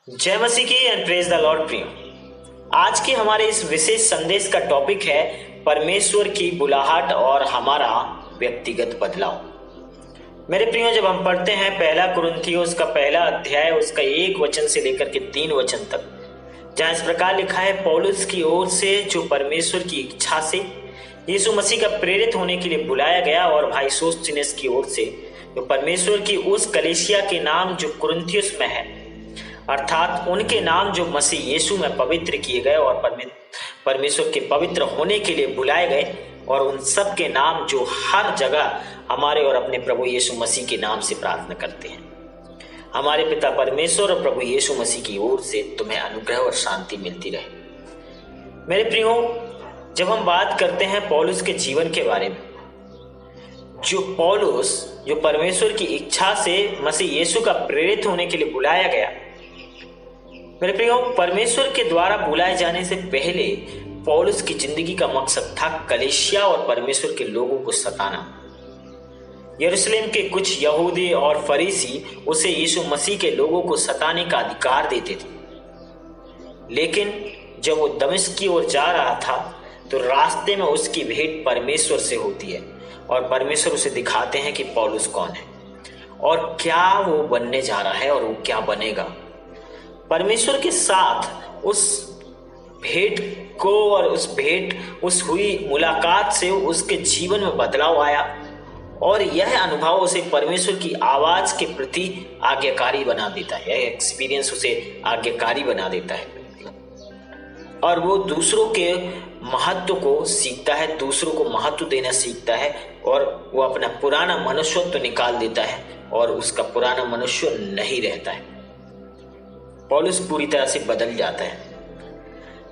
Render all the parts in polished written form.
जय मसीह की and praise the Lord प्रियो। आज के हमारे इस विशेष संदेश का टॉपिक है परमेश्वर की बुलाहट और हमारा व्यक्तिगत बदलाव। मेरे प्रियो, जब हम पढ़ते हैं पहला कुरिन्थियों उसका पहला अध्याय उसका 1 वचन से लेकर के 3 वचन तक, जहां इस प्रकार लिखा है, पौलुस की ओर से जो परमेश्वर की इच्छा से यीशु मसीह का प्रेरित होने के लिए बुलाया गया, और भाई सोस्थिनेस की ओर से जो परमेश्वर की उस कलीसिया के नाम जो कुरिन्थियुस में है, अर्थात उनके नाम जो मसीह यीशु में पवित्र किए गए और परमेश्वर के पवित्र होने के लिए बुलाए गए, और उन सब के नाम जो हर जगह हमारे और अपने प्रभु यीशु मसीह के नाम से प्रार्थना करते हैं। हमारे पिता परमेश्वर और प्रभु यीशु मसीह की ओर से तुम्हें अनुग्रह और शांति मिलती रहे। मेरे प्रियो, जब हम बात करते हैं पौलुस के जीवन के बारे में, जो पौलुस जो परमेश्वर की इच्छा से मसीह यीशु का प्रेरित होने के लिए बुलाया गया, मेरे प्रियो, परमेश्वर के द्वारा बुलाए जाने से पहले पौलुस की जिंदगी का मकसद था कलीसिया और परमेश्वर के लोगों को सताना। यरूशलेम के कुछ यहूदी और फरीसी उसे यीशु मसीह के लोगों को सताने का अधिकार देते थे, लेकिन जब वो दमिश्क की ओर जा रहा था तो रास्ते में उसकी भेंट परमेश्वर से होती है, और परमेश्वर उसे दिखाते हैं कि पौलुस कौन है और क्या वो बनने जा रहा है और वो क्या बनेगा। परमेश्वर के साथ उस भेंट को और उस हुई मुलाकात से उसके जीवन में बदलाव आया, और यह अनुभव उसे परमेश्वर की आवाज के प्रति आज्ञाकारी बना देता है। यह एक्सपीरियंस उसे आज्ञाकारी बना देता है, और वो दूसरों के महत्व को सीखता है, दूसरों को महत्व देना सीखता है, और वो अपना पुराना मनुष्यत्व निकाल देता है और उसका पुराना मनुष्य नहीं रहता है। पौलुस पूरी तरह से बदल जाता है।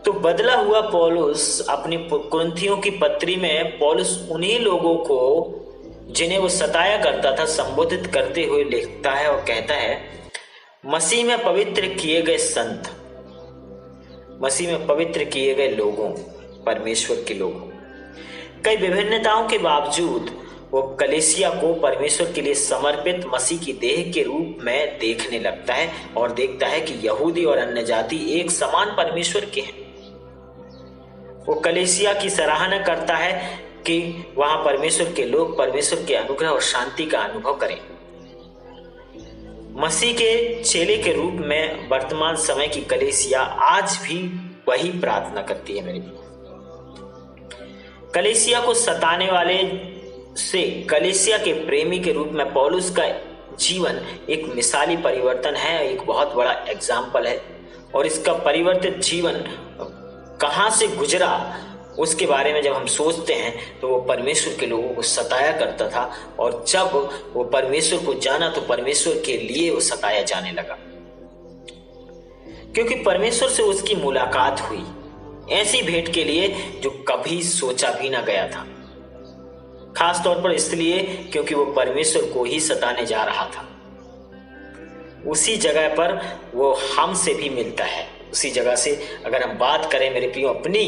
तो बदला हुआ पौलुस अपनी कुरिन्थियों की पत्री में पौलुस उन्हीं लोगों को जिन्हें वो सताया करता था संबोधित करते हुए लिखता है और कहता है, मसीह में पवित्र किए गए संत, मसीह में पवित्र किए गए लोगों, परमेश्वर के लोगों, कई विभिन्नताओं के बावजूद वो कलीसिया को परमेश्वर के लिए समर्पित मसीह की देह के रूप में देखने लगता है और देखता है कि यहूदी और अन्य जाति एक समान परमेश्वर के हैं। वो कलीसिया की सराहना करता है कि वहां परमेश्वर के लोग परमेश्वर के अनुग्रह और शांति का अनुभव करें। मसीह के चेले के रूप में वर्तमान समय की कलीसिया आज भी वही प्रार्थना करती है। मेरे कलीसिया को सताने वाले से कलीसिया के प्रेमी के रूप में पौलुस का जीवन एक मिसाली परिवर्तन है, एक बहुत बड़ा एग्जाम्पल है, और इसका परिवर्तित जीवन कहां से गुजरा उसके बारे में जब हम सोचते हैं तो वो परमेश्वर के लोगों को सताया करता था, और जब वो परमेश्वर को जाना तो परमेश्वर के लिए वो सताया जाने लगा, क्योंकि परमेश्वर से उसकी मुलाकात हुई ऐसी भेंट के लिए जो कभी सोचा भी ना गया था। खास तौर पर इसलिए क्योंकि वो परमेश्वर को ही सताने जा रहा था। उसी जगह पर वो हमसे भी मिलता है। उसी जगह से अगर हम बात करें मेरे प्रियो अपनी,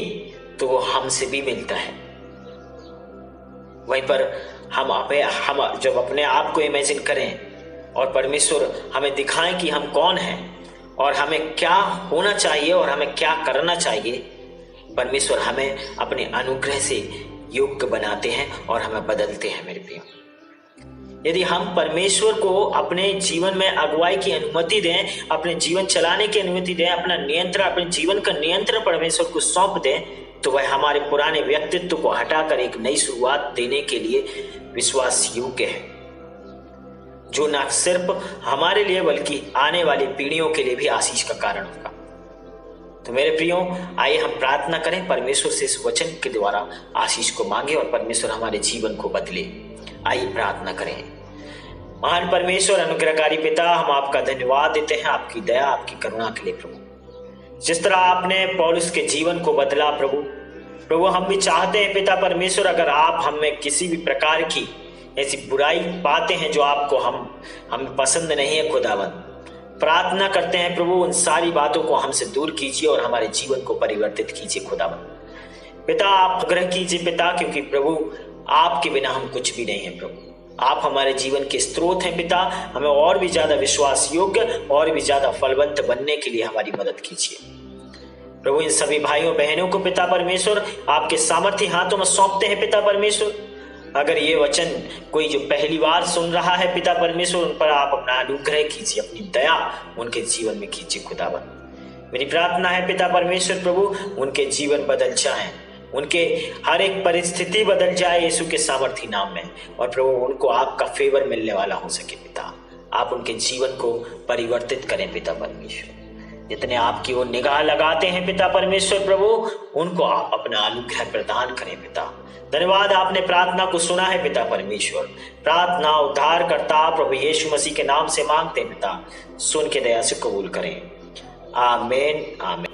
तो वो हमसे भी मिलता है। वहीं पर हम जब अपने आप को इमेजिन करें और परमेश्वर हमें दिखाएं कि हम कौन हैं और हमें क्या होना चाहिए और हमें क्या करना चाहिए, परमेश्वर हमें अपने अनुग्रह से योग्य बनाते हैं और हमें बदलते हैं। मेरे प्रियो, यदि हम परमेश्वर को अपने जीवन में अगुवाई की अनुमति दें, अपने जीवन चलाने की अनुमति दें, अपने जीवन का नियंत्रण परमेश्वर को सौंप दें, तो वह हमारे पुराने व्यक्तित्व को हटाकर एक नई शुरुआत देने के लिए विश्वास योग्य है, जो न सिर्फ हमारे लिए बल्कि आने वाली पीढ़ियों के लिए भी आशीष का कारण होगा। तो मेरे प्रियो, आइए हम प्रार्थना करें, परमेश्वर से इस वचन के द्वारा आशीष को मांगे और परमेश्वर हमारे जीवन को बदले। आइए प्रार्थना करें। महान परमेश्वर, अनुग्रहकारी पिता, हम आपका धन्यवाद देते हैं आपकी दया, आपकी करुणा के लिए प्रभु। जिस तरह आपने पौलुस के जीवन को बदला प्रभु, हम भी चाहते हैं पिता परमेश्वर, अगर आप हमें किसी भी प्रकार की ऐसी बुराई पाते हैं जो आपको हमें पसंद नहीं है, खुदावंद, प्रार्थना करते हैं प्रभु, उन सारी बातों को हमसे दूर कीजिए और हमारे जीवन को परिवर्तित कीजिए खुदावंद। पिता आप अनुग्रह कीजिए पिता, क्योंकि प्रभु आपके बिना हम कुछ भी नहीं है प्रभु। आप हमारे जीवन के स्रोत हैं पिता। हमें और भी ज्यादा विश्वास योग्य और भी ज्यादा फलवंत बनने के लिए हमारी मदद कीजिए। प्रभु इन सभी भाइयों बहनों को पिता परमेश्वर आपके सामर्थ्य हाथों में सौंपते हैं पिता परमेश्वर। अगर ये वचन कोई जो पहली बार सुन रहा है पिता परमेश्वर, उन पर आप अपना अनुग्रह कीजिए, अपनी दया उनके जीवन में कीजिए खुदावन। मेरी प्रार्थना है पिता परमेश्वर प्रभु, उनके जीवन बदल जाए, उनके हर एक परिस्थिति बदल जाए यीशु के सामर्थ्य नाम में। और प्रभु उनको आपका फेवर मिलने वाला हो सके पिता। आप उनके जीवन को परिवर्तित करें पिता परमेश्वर। जितने आपकी वो निगाह लगाते हैं पिता परमेश्वर प्रभु, उनको आप अपना अनुग्रह प्रदान करें पिता। धन्यवाद, आपने प्रार्थना को सुना है पिता परमेश्वर। प्रार्थना उद्धार करता प्रभु यीशु मसीह के नाम से मांगते पिता, सुन के दया से कबूल करें। आमीन आमीन।